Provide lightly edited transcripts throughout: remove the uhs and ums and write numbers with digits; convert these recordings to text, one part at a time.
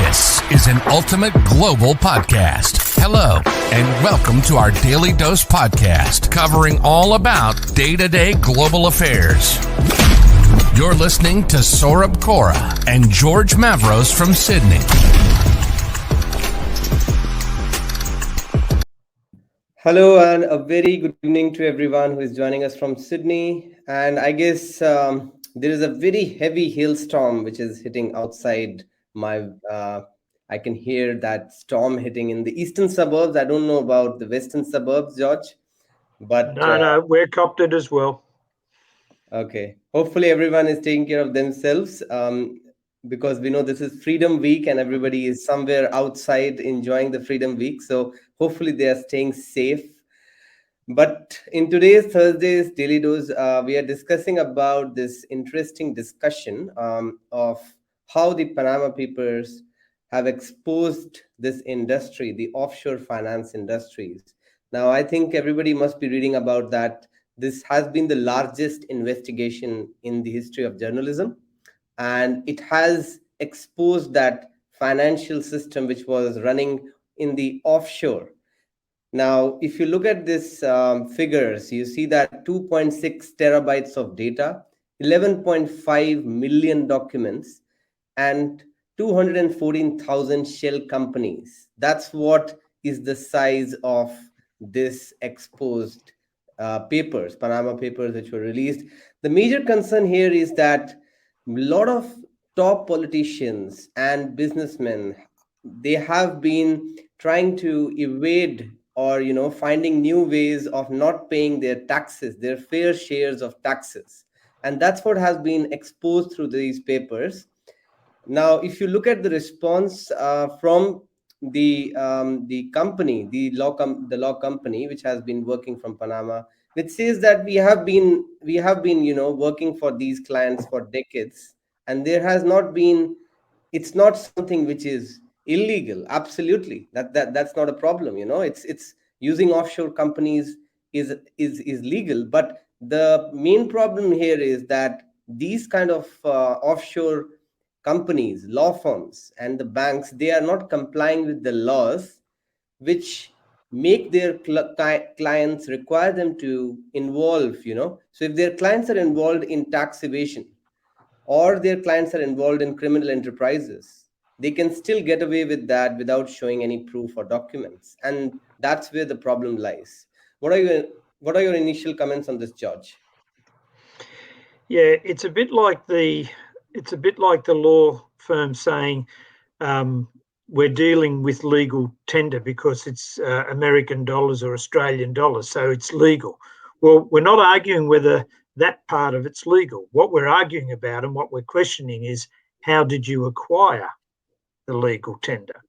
This is an ultimate global podcast. Hello, and welcome to our Daily Dose podcast, covering all about day-to-day global affairs. You're listening to Saurabh Kaura and George Mavros from Sydney. Hello, and a very good evening to everyone who is joining us from Sydney. And I guess there is a very heavy hailstorm which is hitting outside my. I can hear that storm hitting in the eastern suburbs. I don't know about the western suburbs, George, but No, we're copped it as well. okay. Hopefully, everyone is taking care of themselves because we know this is Freedom Week and everybody is somewhere outside enjoying the Freedom Week. So hopefully, they are staying safe. But in today's Thursday's Daily Dose, we are discussing about this interesting discussion of how the Panama Papers have exposed this industry, the offshore finance industries. Now, I think everybody must be reading about that. This has been the largest investigation in the history of journalism, and it has exposed that financial system which was running in the offshore. Now, if you look at this figures, you see that 2.6 terabytes of data, 11.5 million documents, and 214,000 shell companies. That's what is the size of this exposed papers, Panama Papers, which were released. The major concern here is that a lot of top politicians and businessmen, they have been trying to evade or finding new ways of not paying their taxes, their fair shares of taxes, and that's what has been exposed through these papers. Now, if you look at the response from the company, the law company, which has been working from Panama, which says that we have been working for these clients for decades, and there has not been. It's not something which is illegal. Absolutely, that's not a problem. It's using offshore companies is legal, but the main problem here is that these kind of offshore companies, law firms, and the banks, they are not complying with the laws which make their clients, require them to involve. So if their clients are involved in tax evasion or their clients are involved in criminal enterprises, they can still get away with that without showing any proof or documents, and that's where the problem lies. What are your initial comments on this, George? Yeah, it's a bit like the law firm saying we're dealing with legal tender because it's American dollars or Australian dollars, so it's legal. Well, we're not arguing whether that part of it's legal. What we're arguing about and what we're questioning is how did you acquire the legal tender?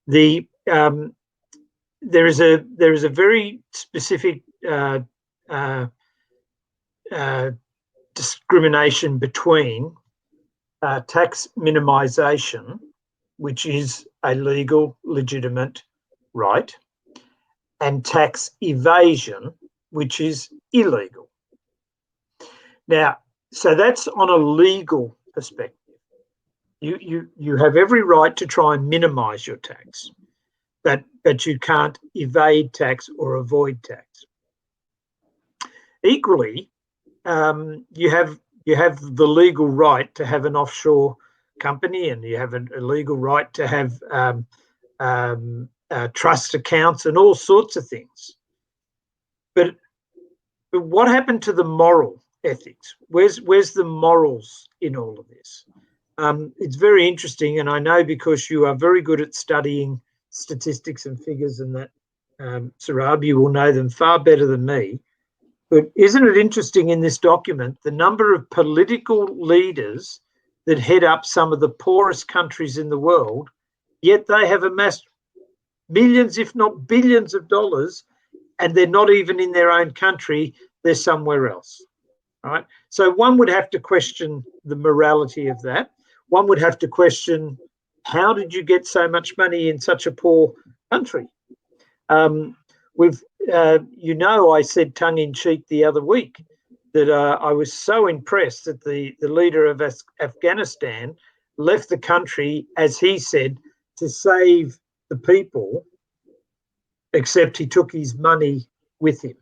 There is a very specific discrimination between tax minimisation, which is a legal, legitimate right, and tax evasion, which is illegal. Now, so that's on a legal perspective. You have every right to try and minimise your tax, but you can't evade tax or avoid tax. Equally, you have the legal right to have an offshore company, and you have a legal right to have trust accounts and all sorts of things. But what happened to the moral ethics? Where's the morals in all of this? It's very interesting, and I know because you are very good at studying statistics and figures and that, Saurabh, you will know them far better than me. But isn't it interesting in this document, the number of political leaders that head up some of the poorest countries in the world, yet they have amassed millions, if not billions of dollars, and they're not even in their own country, they're somewhere else, right? So one would have to question the morality of that. One would have to question, how did you get so much money in such a poor country? I said tongue-in-cheek the other week that I was so impressed that the leader of Afghanistan left the country, as he said, to save the people, except he took his money with him.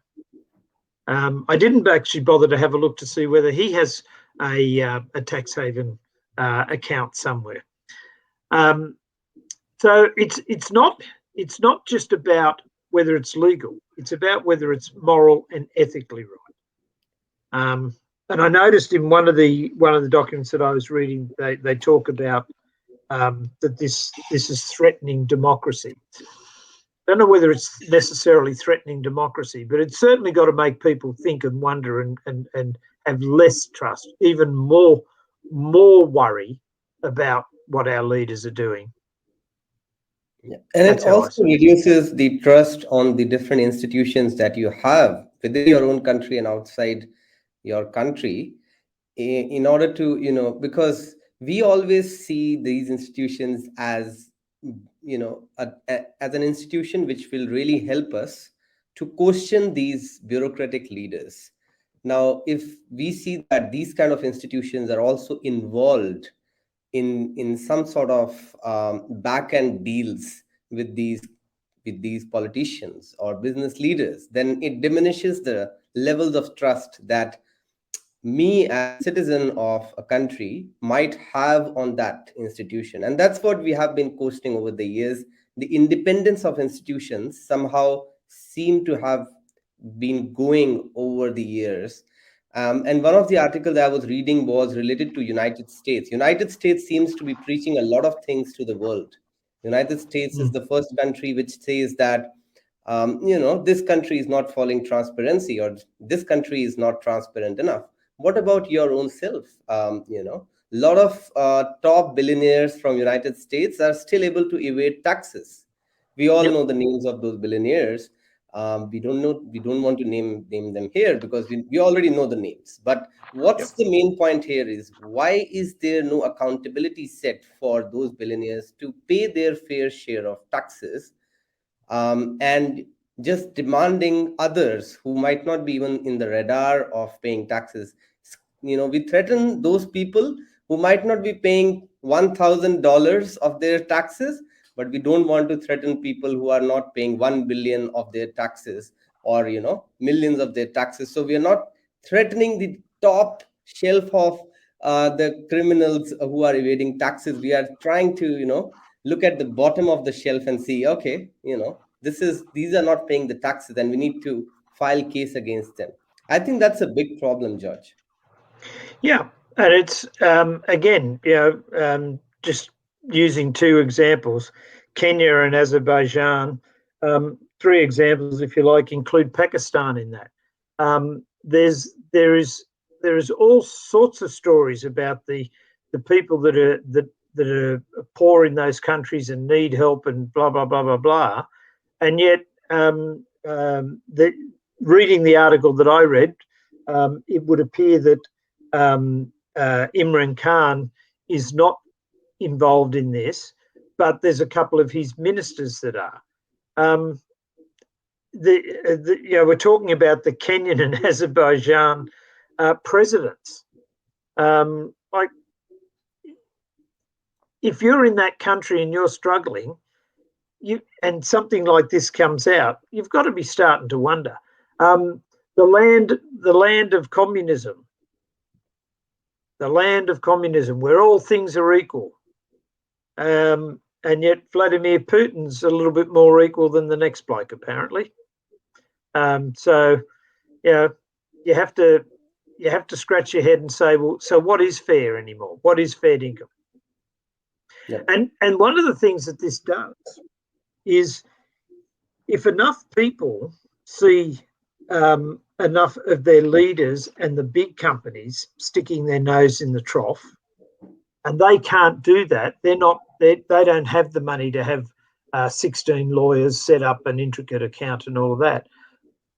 I didn't actually bother to have a look to see whether he has a tax haven account somewhere. So it's not just about whether it's legal; it's about whether it's moral and ethically right. And I noticed in one of the documents that I was reading, they talk about that this is threatening democracy. I don't know whether it's necessarily threatening democracy, but it's certainly got to make people think and wonder and have less trust, even more worry about what our leaders are doing. Yeah. And That's it also reduces the trust on the different institutions that you have within your own country and outside your country, in order to, because we always see these institutions as, as an institution which will really help us to question these bureaucratic leaders. Now, if we see that these kind of institutions are also involved in some sort of back end deals with these politicians or business leaders, then it diminishes the levels of trust that me as a citizen of a country might have on that institution. And that's what we have been questioning over the years. The independence of institutions somehow seem to have been going over the years. And one of the articles I was reading was related to United States. United States seems to be preaching a lot of things to the world. United States is the first country which says that this country is not following transparency, or this country is not transparent enough. What about your own self? A lot of top billionaires from United States are still able to evade taxes. We all know the names of those billionaires. We don't want to name them here because we already know the names. But what's the main point here is, why is there no accountability set for those billionaires to pay their fair share of taxes, and just demanding others who might not be even in the radar of paying taxes? We threaten those people who might not be paying $1,000 of their taxes, but we don't want to threaten people who are not paying 1 billion of their taxes, or millions of their taxes. So we are not threatening the top shelf of the criminals who are evading taxes. We are trying to look at the bottom of the shelf and see, okay, these are not paying the taxes, and we need to file case against them. I think that's a big problem, George. Yeah, and it's again, just using two examples, Kenya and Azerbaijan. Three examples, if you like, include Pakistan in that. There is all sorts of stories about the people that are poor in those countries and need help and blah blah blah blah blah, and yet reading the article that I read, it would appear that Imran Khan is not involved in this, but there's a couple of his ministers that are. We're talking about the Kenyan and Azerbaijan presidents. Like, if you're in that country and you're struggling, and something like this comes out, you've got to be starting to wonder. The land of communism. The land of communism, where all things are equal. And yet Vladimir Putin's a little bit more equal than the next bloke, apparently. So you have to scratch your head and say, well, so what is fair anymore? What is fair income? Yeah. And one of the things that this does is, if enough people see enough of their leaders and the big companies sticking their nose in the trough, and they can't do that, they don't have the money to have 16 lawyers set up an intricate account and all of that.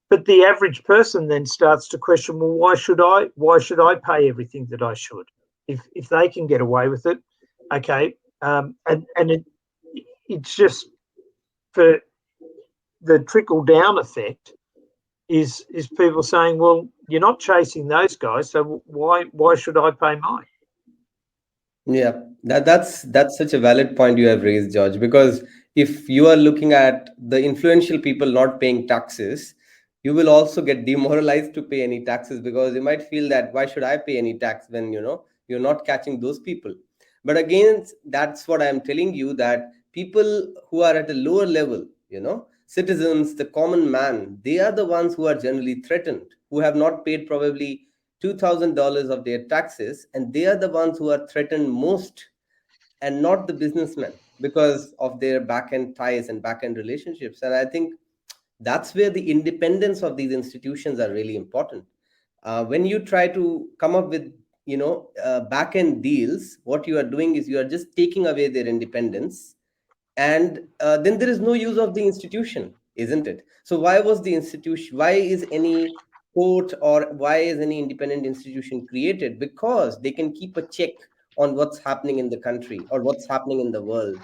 But the average person then starts to question, well, why should I pay everything that I should? If they can get away with it, okay. It's just, for the trickle down effect is people saying, well, you're not chasing those guys, so why should I pay mine? Yeah, that's such a valid point you have raised, George, because if you are looking at the influential people not paying taxes, you will also get demoralized to pay any taxes, because you might feel that why should I pay any tax when you're not catching those people. But again, that's what I'm telling you, that people who are at a lower level, citizens, the common man, they are the ones who are generally threatened, who have not paid probably $2,000 of their taxes, and they are the ones who are threatened most, and not the businessmen, because of their back end ties and back end relationships. And I think that's where the independence of these institutions are really important. When you try to come up with back end deals, what you are doing is you are just taking away their independence, and then there is no use of the institution, isn't it? So why was the institution, why is any court, or why is any independent institution created? Because they can keep a check on what's happening in the country or what's happening in the world.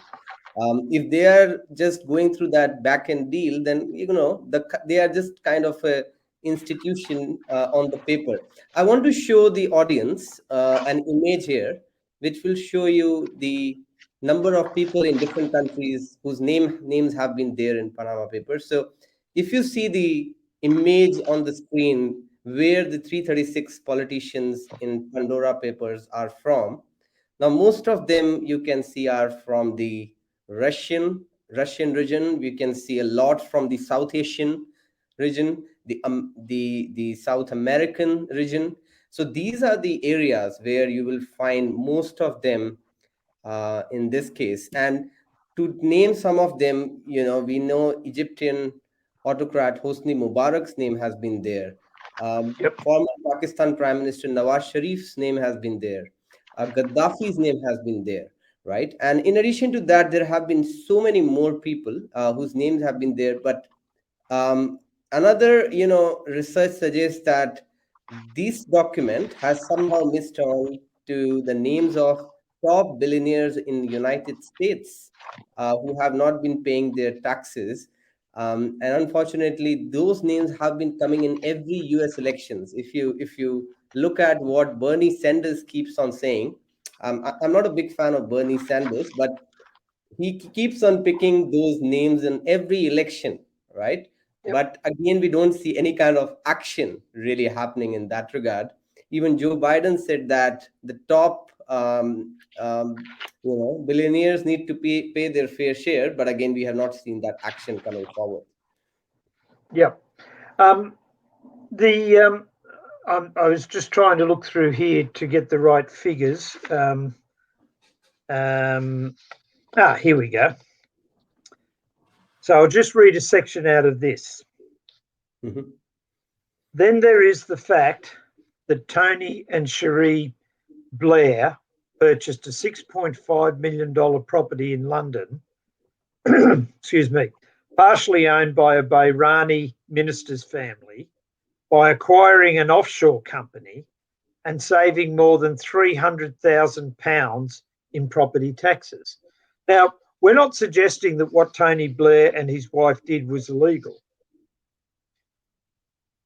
If they are just going through that back end deal, then they are just kind of a institution on the paper. I want to show the audience an image here, which will show you the number of people in different countries whose names have been there in Panama Papers. So if you see the image on the screen where the 336 politicians in Pandora Papers are from, now most of them you can see are from the Russian region. We can see a lot from the South Asian region, the South American region. So these are the areas where you will find most of them in this case. And to name some of them, we know Egyptian autocrat Hosni Mubarak's name has been there. Yep. Former Pakistan Prime Minister Nawaz Sharif's name has been there. Gaddafi's name has been there, right? And in addition to that, there have been so many more people whose names have been there. But um, another, research suggests that this document has somehow missed on to the names of top billionaires in the United States who have not been paying their taxes. And unfortunately, those names have been coming in every U.S. elections. If you look at what Bernie Sanders keeps on saying, I'm not a big fan of Bernie Sanders, but he keeps on picking those names in every election, right? Yep. But again, we don't see any kind of action really happening in that regard. Even Joe Biden said that the top billionaires need to pay their fair share, but again, we have not seen that action coming forward. Yep. Um, the I was just trying to look through here to get the right figures. Here we go. So I'll just read a section out of this. Mhm. Then there is the fact that Tony and Cherie Blair purchased a $6.5 million property in London, excuse me, partially owned by a Bahrani minister's family, by acquiring an offshore company and saving more than £300,000 in property taxes. Now, we're not suggesting that what Tony Blair and his wife did was illegal.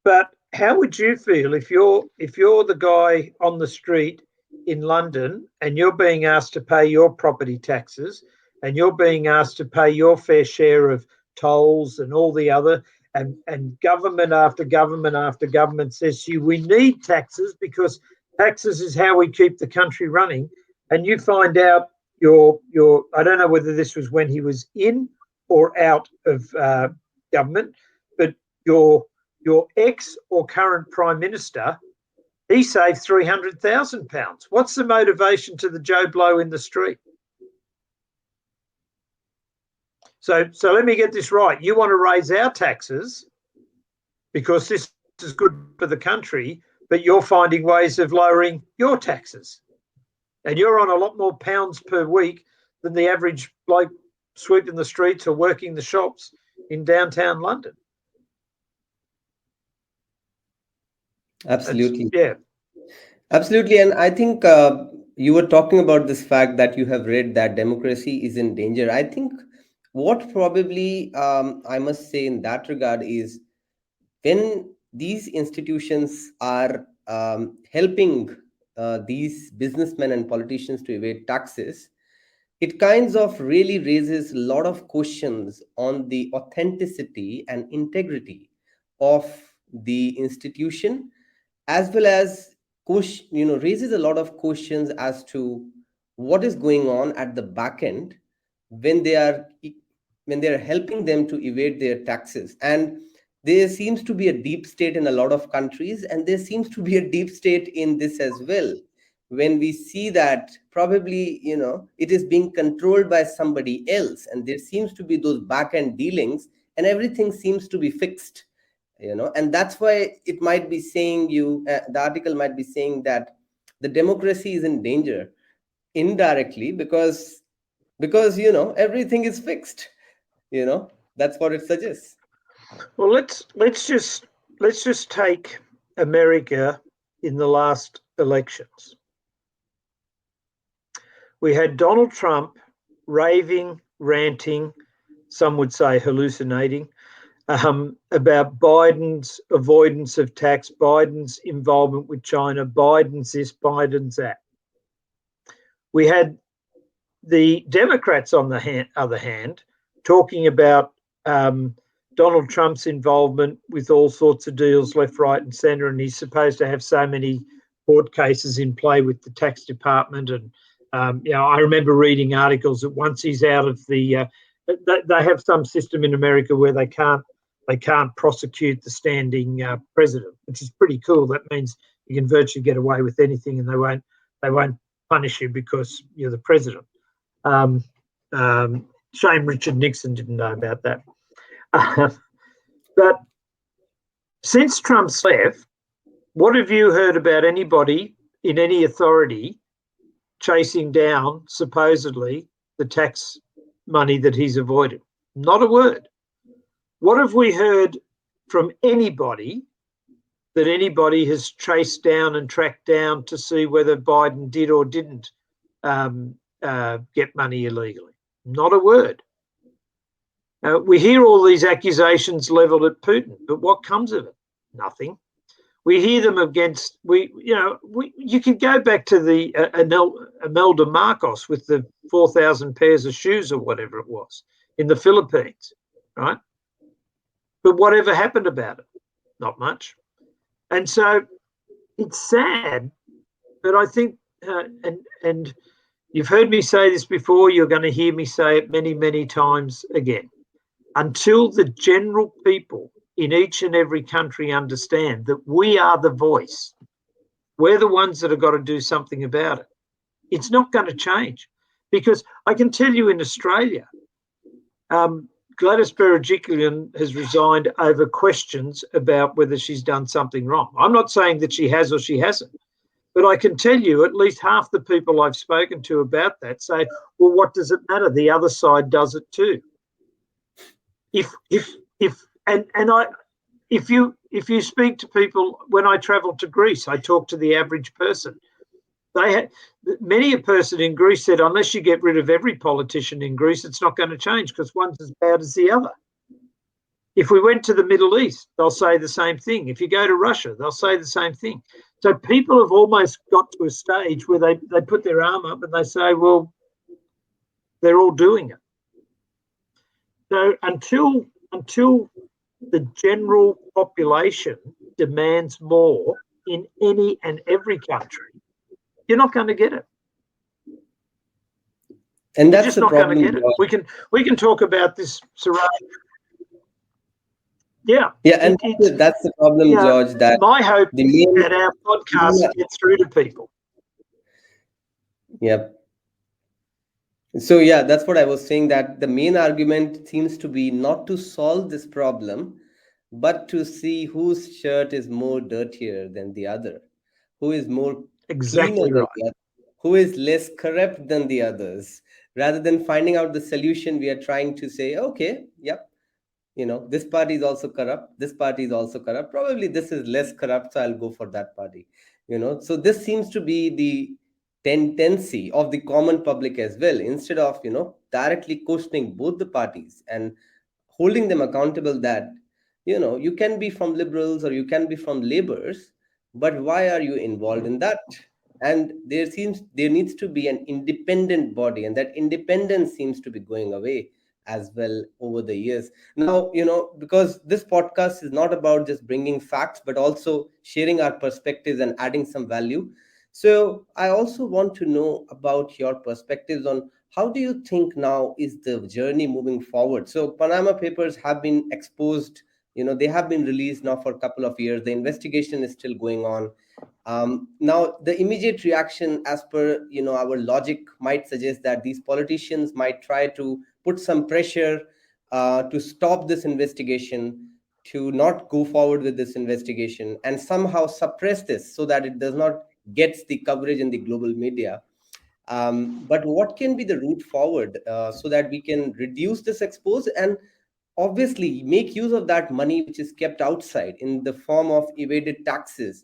But how would you feel if you're the guy on the street in London and you're being asked to pay your property taxes and you're being asked to pay your fair share of tolls and all the other, and government after government after government says to you, we need taxes because taxes is how we keep the country running, and you find out your I don't know whether this was when he was in or out of government, but your ex or current prime minister, he saved £300,000. What's the motivation to the Joe Blow in the street? So let me get this right. You want to raise our taxes because this is good for the country, but you're finding ways of lowering your taxes. And you're on a lot more pounds per week than the average bloke sweeping the streets or working the shops in downtown London. Absolutely. Yeah. Absolutely. And I think you were talking about this fact that you have read that democracy is in danger. I think what probably I must say in that regard is when these institutions are helping these businessmen and politicians to evade taxes, it kinds of really raises a lot of questions on the authenticity and integrity of the institution, as well as raises a lot of questions as to what is going on at the back end when they are helping them to evade their taxes. And there seems to be a deep state in a lot of countries, and there seems to be a deep state in this as well, when we see that probably it is being controlled by somebody else, and there seems to be those back end dealings, and everything seems to be fixed. And that's why it might be saying the article might be saying that the democracy is in danger indirectly, because everything is fixed. That's what it suggests. Well, let's just take America in the last elections. We had Donald Trump raving, ranting, some would say hallucinating, about Biden's avoidance of tax, Biden's involvement with China, Biden's this, Biden's that. We had the Democrats, on the other hand, talking about Donald Trump's involvement with all sorts of deals left, right and centre, and he's supposed to have so many court cases in play with the tax department. And I remember reading articles that once he's out of the they have some system in America where they can't prosecute the standing president, which is pretty cool. That means you can virtually get away with anything, and they won't punish you because you're the president. Shame Richard Nixon didn't know about that. But since Trump's left, what have you heard about anybody in any authority chasing down supposedly the tax money that he's avoided? Not a word. What have we heard from anybody that anybody has traced down and tracked down to see whether Biden did or didn't get money illegally? Not a word. We hear all these accusations levelled at Putin, but what comes of it? Nothing. We hear them against you could go back to the Imelda Marcos with the 4,000 pairs of shoes or whatever it was in the Philippines, right? But whatever happened about it? Not much. And so it's sad, but I think, and you've heard me say this before, you're going to hear me say it many, many times again. Until the general people in each and every country understand that we are the voice, we're the ones that have got to do something about it, it's not going to change. Because I can tell you in Australia, Gladys Berejiklian has resigned over questions about whether she's done something wrong. I'm not saying that she has or she hasn't, but I can tell you at least half the people I've spoken to about that say, well, what does it matter? The other side does it too. If you speak to people, when I travel to Greece, I talk to the average person. Many a person in Greece said, unless you get rid of every politician in Greece, it's not going to change because one's as bad as the other. If we went to the Middle East, they'll say the same thing. If you go to Russia, they'll say the same thing. So people have almost got to a stage where they put their arm up and they say, well, they're all doing it. So until the general population demands more in any and every country, you're not going to get it. And that's just the not problem. Going to get it. We can talk about this, Saurabh. Yeah. And that's the problem, George. That my hope is that our podcast gets through to people. Yep. So that's what I was saying, that the main argument seems to be not to solve this problem, but to see whose shirt is more dirtier than the other, who is more exactly cleaner right, than the other, who is less corrupt than the others. Rather than finding out the solution, we are trying to say, okay, this party is also corrupt, this party is also corrupt, probably this is less corrupt, so I'll go for that party. So this seems to be the tendency of the common public as well, instead of directly questioning both the parties and holding them accountable, that you can be from liberals or you can be from labours, but why are you involved in that? and there needs to be an independent body, and that independence seems to be going away as well over the years. Now, because this podcast is not about just bringing facts but also sharing our perspectives and adding some value. So I also want to know about your perspectives on how do you think now is the journey moving forward. So Panama Papers have been exposed, they have been released now for a couple of years. The investigation is still going on. Now, the immediate reaction, as per our logic, might suggest that these politicians might try to put some pressure to stop this investigation, to not go forward with this investigation, and somehow suppress this so that it does not get the coverage in the global media. But what can be the route forward so that we can reduce this expose and obviously make use of that money which is kept outside in the form of evaded taxes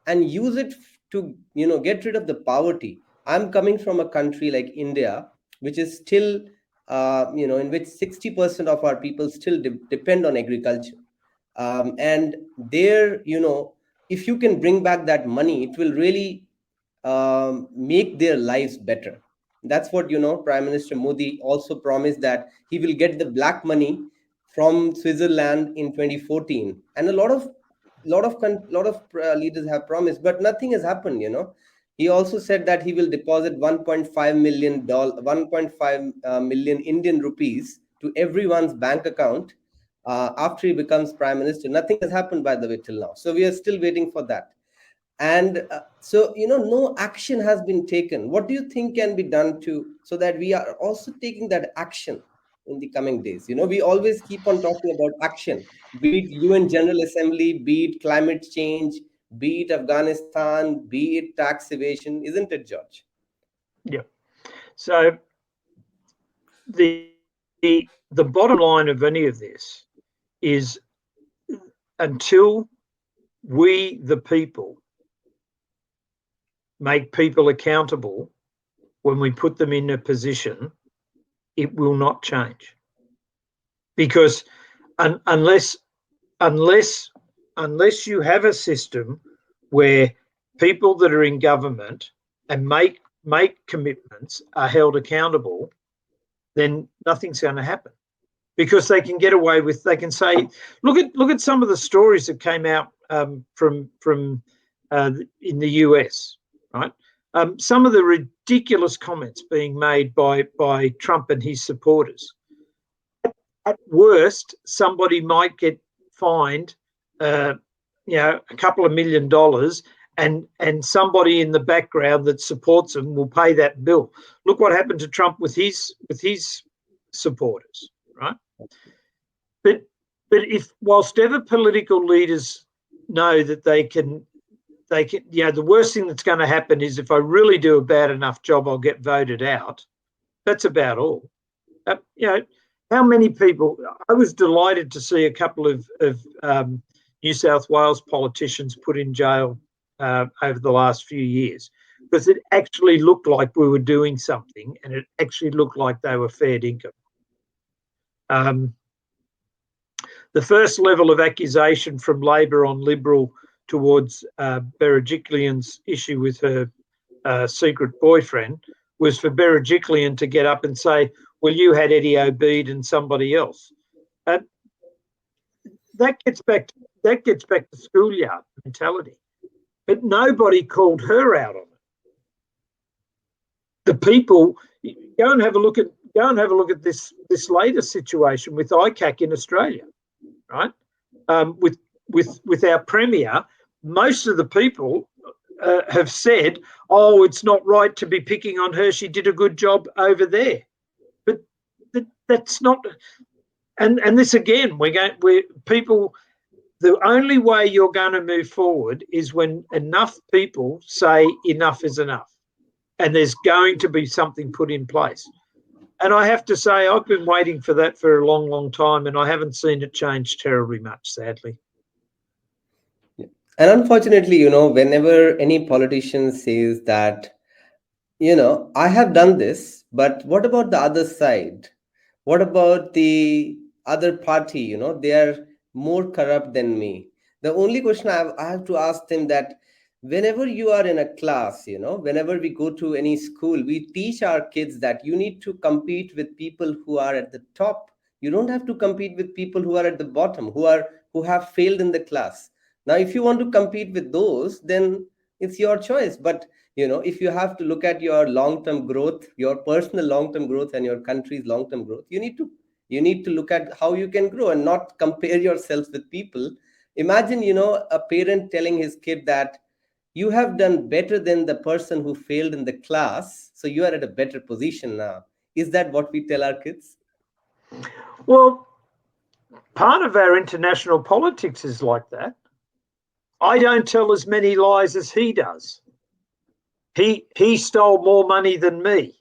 and use it to get rid of the poverty. I'm coming from a country like India, which is still in which 60% of our people still depend on agriculture. And there, if you can bring back that money, it will really make their lives better. That's what Prime Minister Modi also promised, that he will get the black money from Switzerland in 2014, and a lot of leaders have promised, but nothing has happened. He also said that he will deposit 1.5 million dollar 1.5 million Indian rupees to everyone's bank account after he becomes prime minister. Nothing has happened, by the way, till now. So we are still waiting for that. And so no action has been taken. What do you think can be done to so that we are also taking that action in the coming days? We always keep on talking about action, be it UN General Assembly, be it climate change, be it Afghanistan, be it tax evasion, isn't it, George? Yeah. So the bottom line of any of this is, until we, the people, make people accountable when we put them in a position, it will not change. Because unless you have a system where people that are in government and make commitments are held accountable, then nothing's going to happen. Because they can get away with, they can say, look at some of the stories that came out from in the US, right? Some of the ridiculous comments being made by Trump and his supporters. At worst, somebody might get fined, a couple of $1 million, and somebody in the background that supports him will pay that bill. Look what happened to Trump with his supporters, right? But if, whilst ever political leaders know that they can, the worst thing that's going to happen is if I really do a bad enough job, I'll get voted out. That's about all. How many people? I was delighted to see a couple of New South Wales politicians put in jail over the last few years, because it actually looked like we were doing something, and it actually looked like they were fair dinkum. The first level of accusation from Labor on Liberal towards Berejiklian's issue with her secret boyfriend was for Berejiklian to get up and say, well, you had Eddie Obeid and somebody else. That gets back to schoolyard mentality. But nobody called her out on it. The people, go and have a look at this latest situation with ICAC in Australia, right? With our premier, most of the people have said, "Oh, it's not right to be picking on her. She did a good job over there." But that's not. And this again, people. The only way you're going to move forward is when enough people say enough is enough, and there's going to be something put in place. And I have to say, I've been waiting for that for a long, long time, and I haven't seen it change terribly much, sadly. And unfortunately, whenever any politician says that, I have done this, but what about the other side? What about the other party? They are more corrupt than me. The only question I have to ask them, that whenever you are in a class, whenever we go to any school, we teach our kids that you need to compete with people who are at the top. You don't have to compete with people who are at the bottom, who have failed in the class. Now, if you want to compete with those, then it's your choice. But if you have to look at your long-term growth, your personal long-term growth, and your country's long-term growth, you need to look at how you can grow and not compare yourself with people. Imagine, a parent telling his kid that you have done better than the person who failed in the class, so you are at a better position now. Is that what we tell our kids? Well, part of our international politics is like that. I don't tell as many lies as he does. He stole more money than me.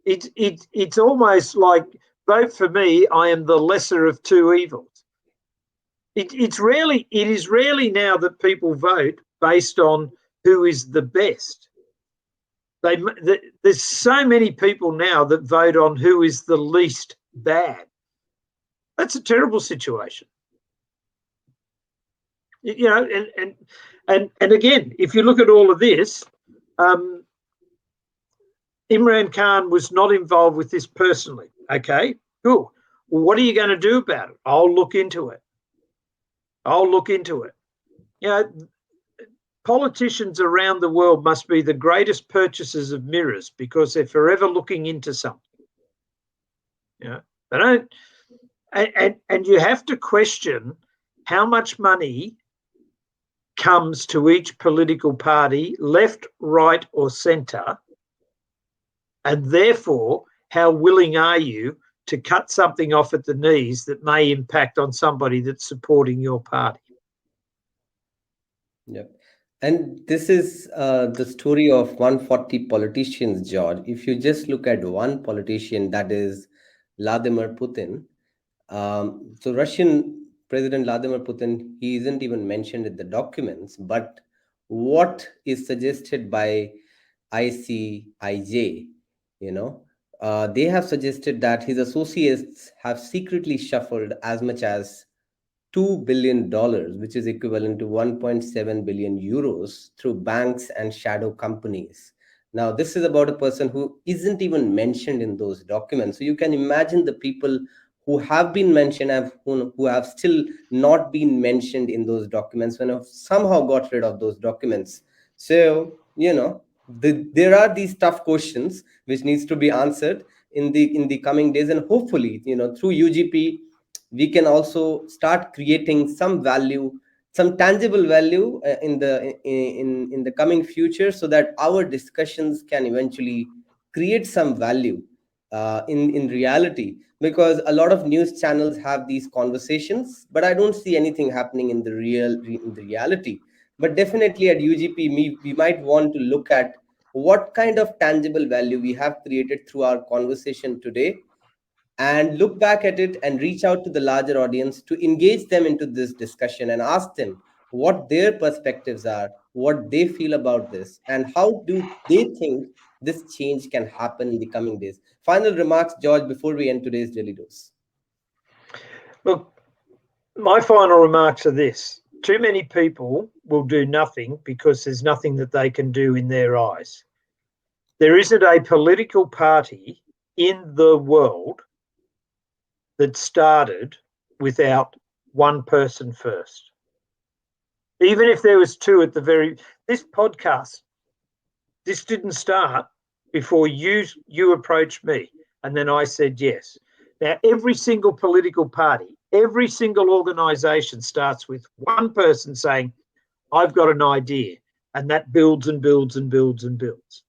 It's almost like, vote for me, I am the lesser of two evils. It is rarely now that people vote based on who is the best. There's so many people now that vote on who is the least bad. That's a terrible situation. And again, if you look at all of this, Imran Khan was not involved with this personally. Okay, cool. Well, what are you going to do about it? I'll look into it. Politicians around the world must be the greatest purchasers of mirrors because they're forever looking into something. They don't, and you have to question how much money comes to each political party, left, right, or centre, and therefore, how willing are you to cut something off at the knees that may impact on somebody that's supporting your party? Yep. And this is the story of 140 politicians, George. If you just look at one politician, that is Vladimir Putin. So Russian President Vladimir Putin, he isn't even mentioned in the documents, but what is suggested by ICIJ, they have suggested that his associates have secretly shuffled as much as $2 billion, which is equivalent to 1.7 billion euros, through banks and shadow companies. Now, this is about a person who isn't even mentioned in those documents. So you can imagine the people who have been mentioned, who have still not been mentioned in those documents, when have somehow got rid of those documents. So, there are these tough questions which needs to be answered in the coming days, and hopefully, through UGP, we can also start creating some value, some tangible value, in the coming future, so that our discussions can eventually create some value in reality. Because a lot of news channels have these conversations, but I don't see anything happening in the reality. But definitely at UGP, we might want to look at what kind of tangible value we have created through our conversation today, and look back at it and reach out to the larger audience to engage them into this discussion and ask them what their perspectives are, what they feel about this, and how do they think this change can happen in the coming days. Final remarks, George, before we end today's Daily Dose. Look, my final remarks are this. Too many people will do nothing because there's nothing that they can do in their eyes. There isn't a political party in the world that started without one person first. Even if there was two at this podcast, this didn't start before you approached me and then I said yes. Now, every single political party, every single organisation starts with one person saying, I've got an idea, and that builds and builds and builds and builds.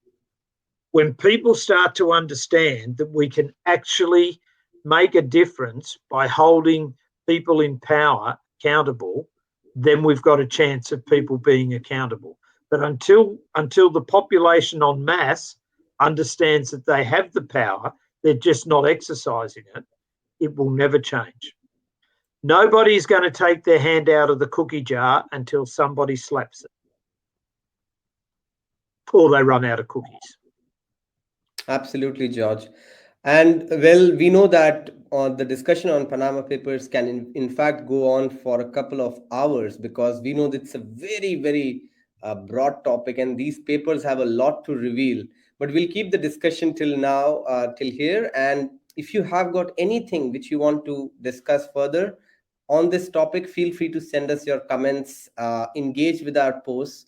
When people start to understand that we can actually make a difference by holding people in power accountable, then we've got a chance of people being accountable. But until the population en masse understands that they have the power, they're just not exercising it, it will never change. Nobody's going to take their hand out of the cookie jar until somebody slaps it, or they run out of cookies. Absolutely, George. And well, we know that the discussion on Panama Papers can in fact go on for a couple of hours, because we know that it's a very, very broad topic, and these papers have a lot to reveal. But we'll keep the discussion till now, till here. And if you have got anything which you want to discuss further on this topic, feel free to send us your comments, engage with our posts,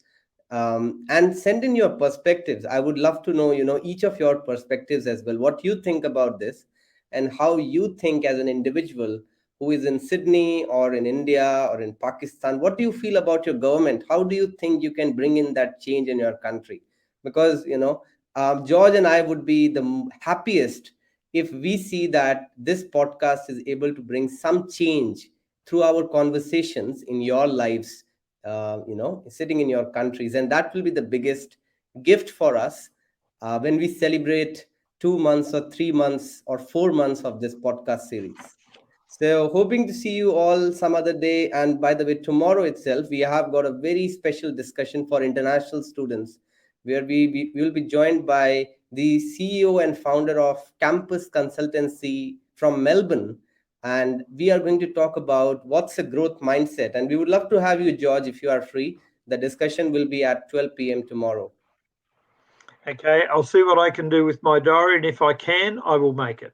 and send in your perspectives. I would love to know, each of your perspectives as well, what you think about this, and how you think as an individual who is in Sydney or in India or in Pakistan. What do you feel about your government? How do you think you can bring in that change in your country? Because, George and I would be the happiest if we see that this podcast is able to bring some change through our conversations in your lives, sitting in your countries. And that will be the biggest gift for us when we celebrate 2 months or 3 months or 4 months of this podcast series. So, hoping to see you all some other day. And by the way, tomorrow itself, we have got a very special discussion for international students where we will be joined by the CEO and founder of Campus Consultancy from Melbourne. And we are going to talk about what's a growth mindset. And we would love to have you, George, if you are free. The discussion will be at 12 p.m. tomorrow. Okay, I'll see what I can do with my diary, and if I can, I will make it.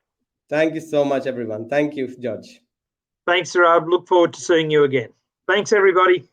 Thank you so much, everyone. Thank you, George. Thanks, Saurabh. Look forward to seeing you again. Thanks, everybody.